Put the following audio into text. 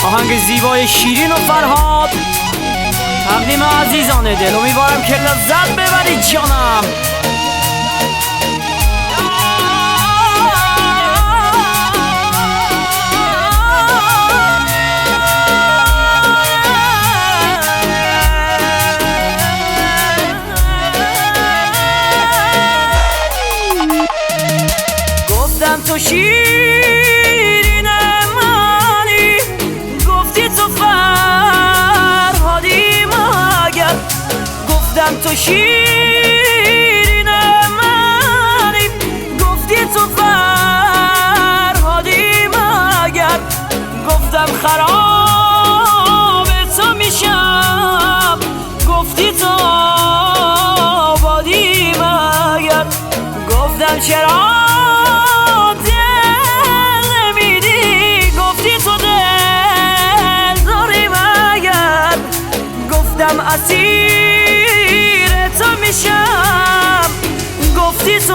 آهنگ زیبای شیرین و فرهاد تقدیم عزیزان دل. امیدوارم که لذت ببرید جانم. گفتم تو شیرین منی، گفتی تو فرهادی مگر. گفتم تو شیرین منی، گفتی تو فرهادی مگر. گفتم خراب تو میشم، گفتی تو آبادی مگر. گفتم چرا اسیر تو میشم، گفتی تو